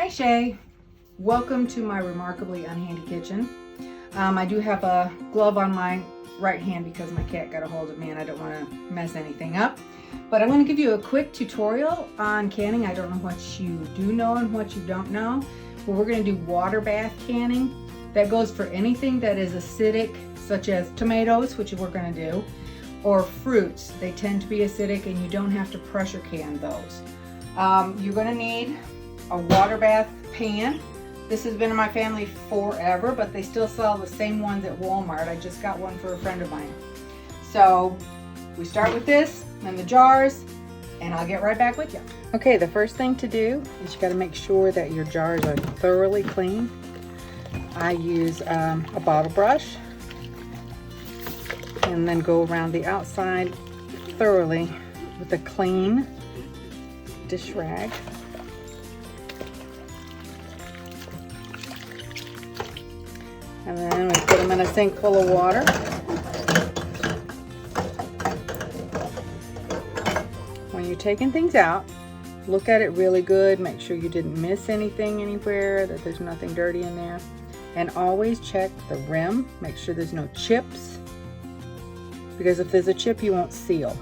Hi Shay, welcome to my remarkably unhandy kitchen. I do have a glove on my right hand because my cat got a hold of me and I don't want to mess anything up. But I'm going to give you a quick tutorial on canning. I don't know what you do know and what you don't know, but we're going to do water bath canning. That goes for anything that is acidic, such as tomatoes, which we're going to do, or fruits. They tend to be acidic and you don't have to pressure can those. You're going to need a water bath pan. This has been in my family forever, but they still sell the same ones at Walmart. I just got one for a friend of mine. So we start with this, then the jars, and I'll get right back with you. Okay, the first thing to do is you got to make sure that your jars are thoroughly clean. I use a bottle brush and then go around the outside thoroughly with a clean dish rag. And then we put them in a sink full of water. When you're taking things out, look at it really good. Make sure you didn't miss anything anywhere, that there's nothing dirty in there. And always check the rim. Make sure there's no chips, because if there's a chip, you won't seal.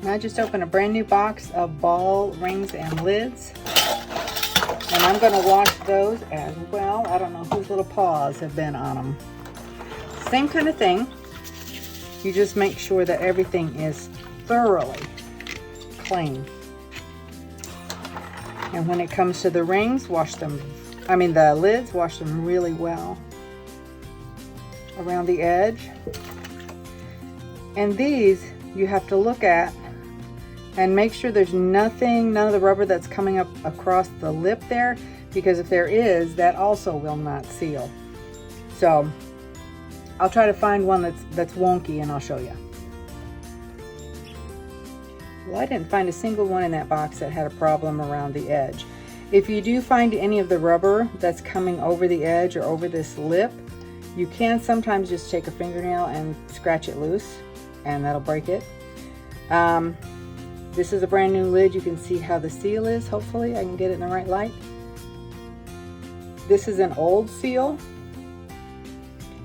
Now I just opened a brand new box of ball rings and lids. And I'm going to wash those as well. I don't know whose little paws have been on them. Same kind of thing. You just make sure that everything is thoroughly clean. And when it comes to the rings, the lids, wash them really well around the edge. And these you have to look at and make sure there's none of the rubber that's coming up across the lip there, because if there is, that also will not seal. So I'll try to find one that's wonky and I'll show you. Well, I didn't find a single one in that box that had a problem around the edge. If you do find any of the rubber that's coming over the edge or over this lip, you can sometimes just take a fingernail and scratch it loose and that'll break it. This is a brand new lid. You can see how the seal is. Hopefully I can get it in the right light. This is an old seal,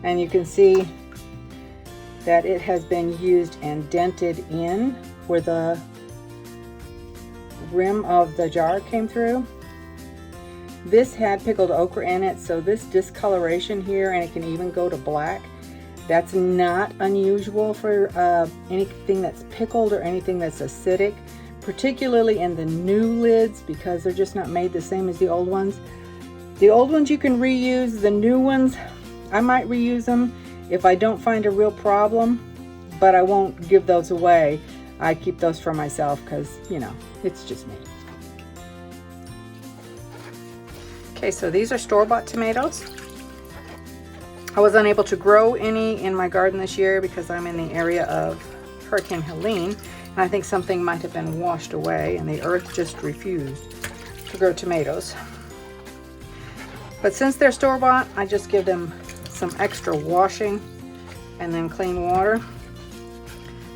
and you can see that it has been used and dented in where the rim of the jar came through. This had pickled okra in it, so this discoloration here, and it can even go to black, that's not unusual for anything that's pickled or anything that's acidic, particularly in the new lids, because they're just not made the same as the old ones. The old ones you can reuse. The new ones, I might reuse them if I don't find a real problem, but I won't give those away. I keep those for myself because, you know, it's just me. Okay, so these are store-bought tomatoes. I was unable to grow any in my garden this year because I'm in the area of Hurricane Helene, and I think something might have been washed away and the earth just refused to grow tomatoes. But since they're store-bought, I just give them some extra washing and then clean water,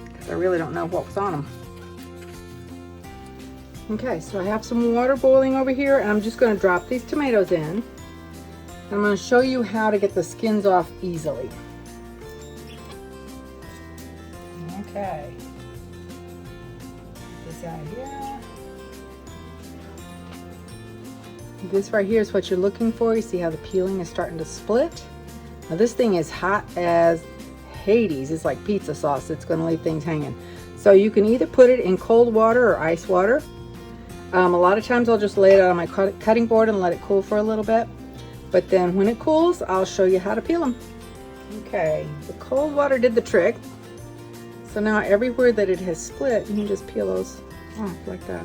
because I really don't know what was on them. Okay, so I have some water boiling over here, and I'm just going to drop these tomatoes in. I'm going to show you how to get the skins off easily. Okay. Get this out here. This right here is what you're looking for. You see how the peeling is starting to split? Now this thing is hot as Hades. It's like pizza sauce. It's going to leave things hanging. So you can either put it in cold water or ice water. A lot of times I'll just lay it out on my cutting board and let it cool for a little bit. But then when it cools, I'll show you how to peel them. Okay, the cold water did the trick. So now everywhere that it has split, you can just peel those off like that.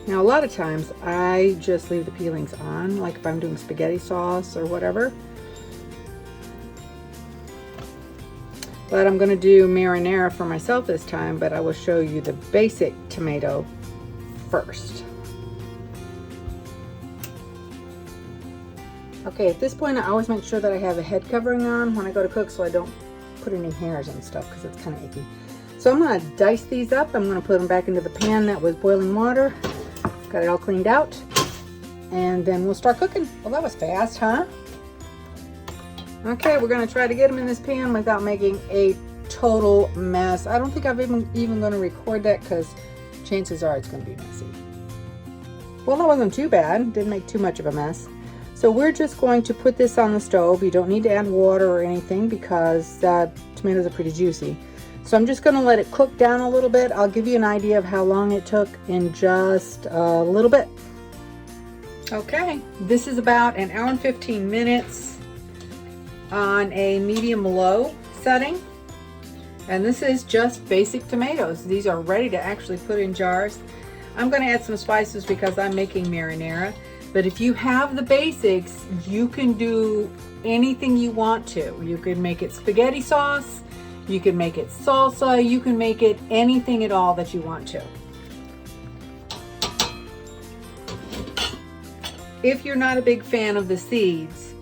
Now a lot of times I just leave the peelings on, like if I'm doing spaghetti sauce or whatever. But I'm going to do marinara for myself this time, but I will show you the basic tomato first. Okay, at this point I always make sure that I have a head covering on when I go to cook so I don't put any hairs and stuff because it's kind of icky. So I'm going to dice these up. I'm going to put them back into the pan that was boiling water. Got it all cleaned out. And then we'll start cooking. Well, that was fast, huh? Okay, we're going to try to get them in this pan without making a total mess. I don't think I'm even going to record that because chances are it's going to be messy. Well, that wasn't too bad. Didn't make too much of a mess. So we're just going to put this on the stove. You don't need to add water or anything because tomatoes are pretty juicy. So I'm just going to let it cook down a little bit. I'll give you an idea of how long it took in just a little bit. Okay, this is about an hour and 15 minutes on a medium-low setting. And this is just basic tomatoes. These are ready to actually put in jars. I'm going to add some spices because I'm making marinara. But if you have the basics, you can do anything you want to. You can make it spaghetti sauce. You can make it salsa. You can make it anything at all that you want to. If you're not a big fan of the seeds,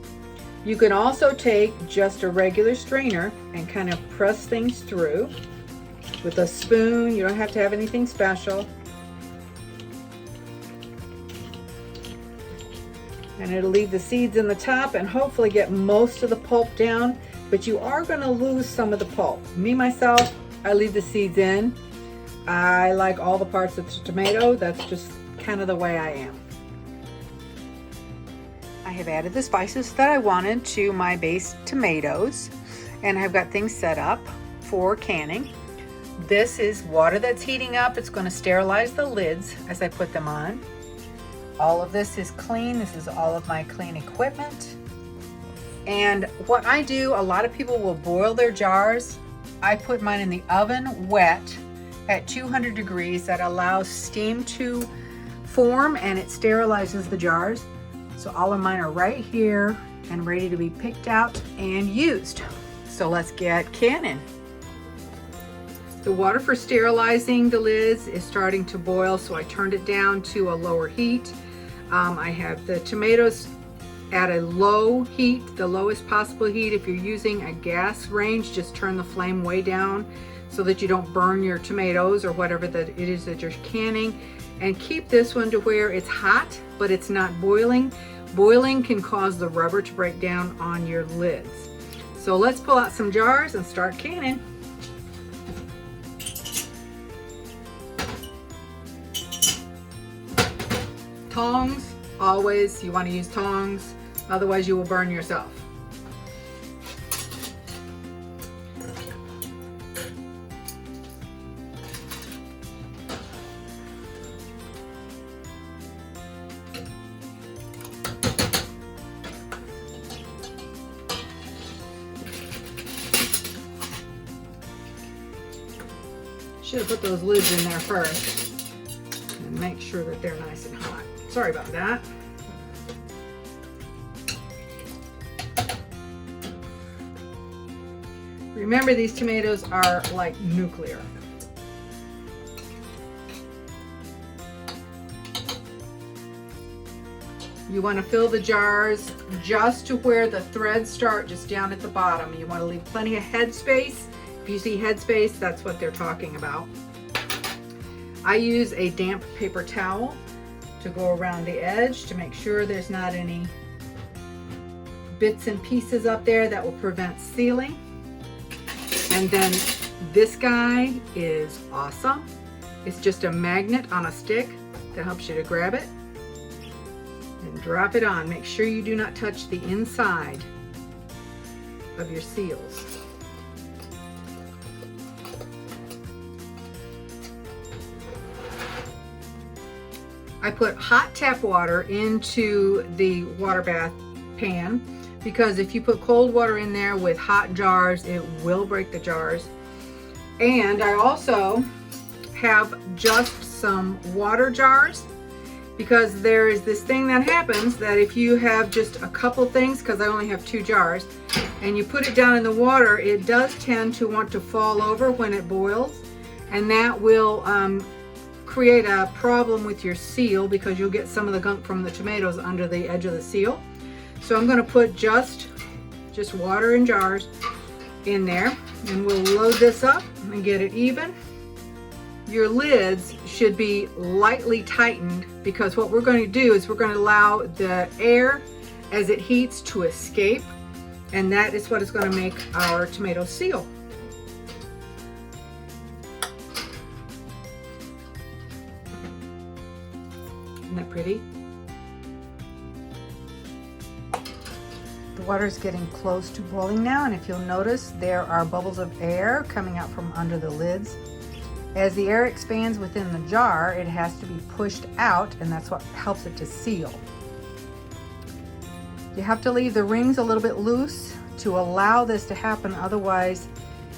you can also take just a regular strainer and kind of press things through with a spoon. You don't have to have anything special. And it'll leave the seeds in the top and hopefully get most of the pulp down, but you are going to lose some of the pulp. Me, myself, I leave the seeds in. I like all the parts of the tomato. That's just kind of the way I am. I have added the spices that I wanted to my base tomatoes, and I've got things set up for canning. This is water that's heating up. It's going to sterilize the lids as I put them on. All of this is clean. This is all of my clean equipment. And what I do, a lot of people will boil their jars. I put mine in the oven wet at 200 degrees. That allows steam to form and it sterilizes the jars. So all of mine are right here and ready to be picked out and used. So let's get canning. The water for sterilizing the lids is starting to boil, so I turned it down to a lower heat. I have the tomatoes at a low heat, the lowest possible heat. If you're using a gas range, just turn the flame way down so that you don't burn your tomatoes or whatever that it is that you're canning. And keep this one to where it's hot, but it's not boiling. Boiling can cause the rubber to break down on your lids. So let's pull out some jars and start canning. Tongs, always, you want to use tongs, otherwise you will burn yourself. Should have put those lids in there first and make sure that they're nice and hot. Sorry about that. Remember, these tomatoes are like nuclear. You want to fill the jars just to where the threads start, just down at the bottom. You want to leave plenty of head space. If you see head space, that's what they're talking about. I use a damp paper towel to go around the edge to make sure there's not any bits and pieces up there that will prevent sealing. And then this guy is awesome. It's just a magnet on a stick that helps you to grab it and drop it on. Make sure you do not touch the inside of your seals. I put hot tap water into the water bath pan because if you put cold water in there with hot jars, it will break the jars. And I also have just some water jars because there is this thing that happens that if you have just a couple things, because I only have 2 jars, and you put it down in the water, it does tend to want to fall over when it boils, and that will create a problem with your seal because you'll get some of the gunk from the tomatoes under the edge of the seal. So I'm going to put just water in jars in there. And we'll load this up and get it even. Your lids should be lightly tightened because what we're going to do is we're going to allow the air as it heats to escape, and that is what is going to make our tomato seal. Isn't that pretty? The water is getting close to boiling now, and if you'll notice, there are bubbles of air coming out from under the lids. As the air expands within the jar, it has to be pushed out, and that's what helps it to seal. You have to leave the rings a little bit loose to allow this to happen, otherwise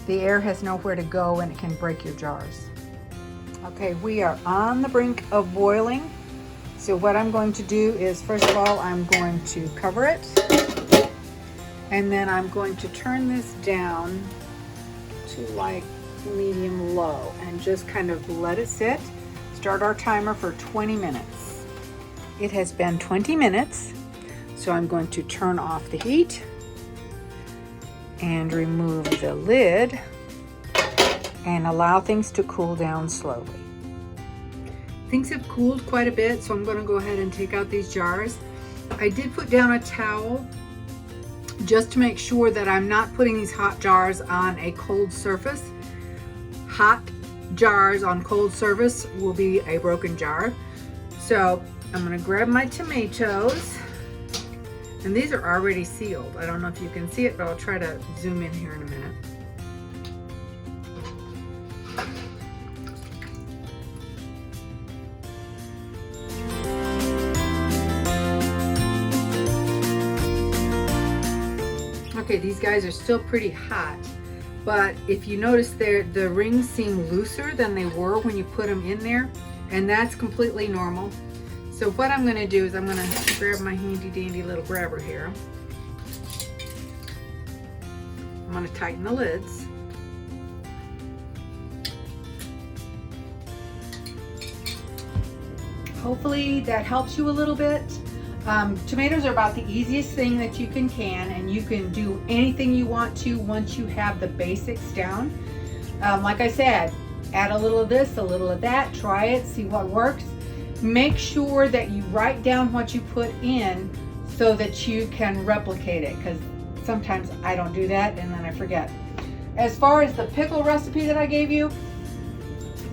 the air has nowhere to go and it can break your jars. Okay, we are on the brink of boiling. So what I'm going to do is, first of all, I'm going to cover it, and then I'm going to turn this down to like medium low and just kind of let it sit. Start our timer for 20 minutes. It has been 20 minutes, so I'm going to turn off the heat and remove the lid and allow things to cool down slowly. Things have cooled quite a bit, so I'm going to go ahead and take out these jars. I did put down a towel just to make sure that I'm not putting these hot jars on a cold surface. Hot jars on cold surface will be a broken jar. So I'm going to grab my tomatoes, and these are already sealed. I don't know if you can see it, but I'll try to zoom in here in a minute. Okay, these guys are still pretty hot, but if you notice there, the rings seem looser than they were when you put them in there, and that's completely normal. So what I'm going to do is I'm going to grab my handy dandy little grabber here. I'm going to tighten the lids. Hopefully that helps you a little bit. Tomatoes are about the easiest thing that you can and you can do anything you want to once you have the basics down. Like I said, add a little of this, a little of that, try it, see what works. Make sure that you write down what you put in so that you can replicate it, because sometimes I don't do that and then I forget. As far as the pickle recipe that I gave you,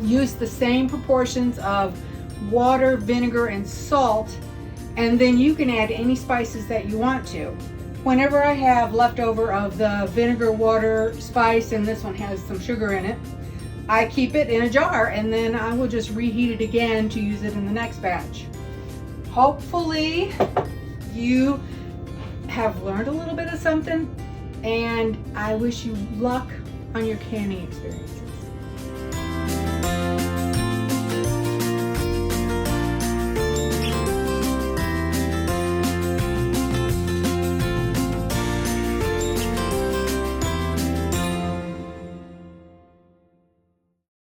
use the same proportions of water, vinegar, and salt, and then you can add any spices that you want to. Whenever I have leftover of the vinegar, water, spice, and this one has some sugar in it, I keep it in a jar, and then I will just reheat it again to use it in the next batch. Hopefully you have learned a little bit of something, and I wish you luck on your canning experience.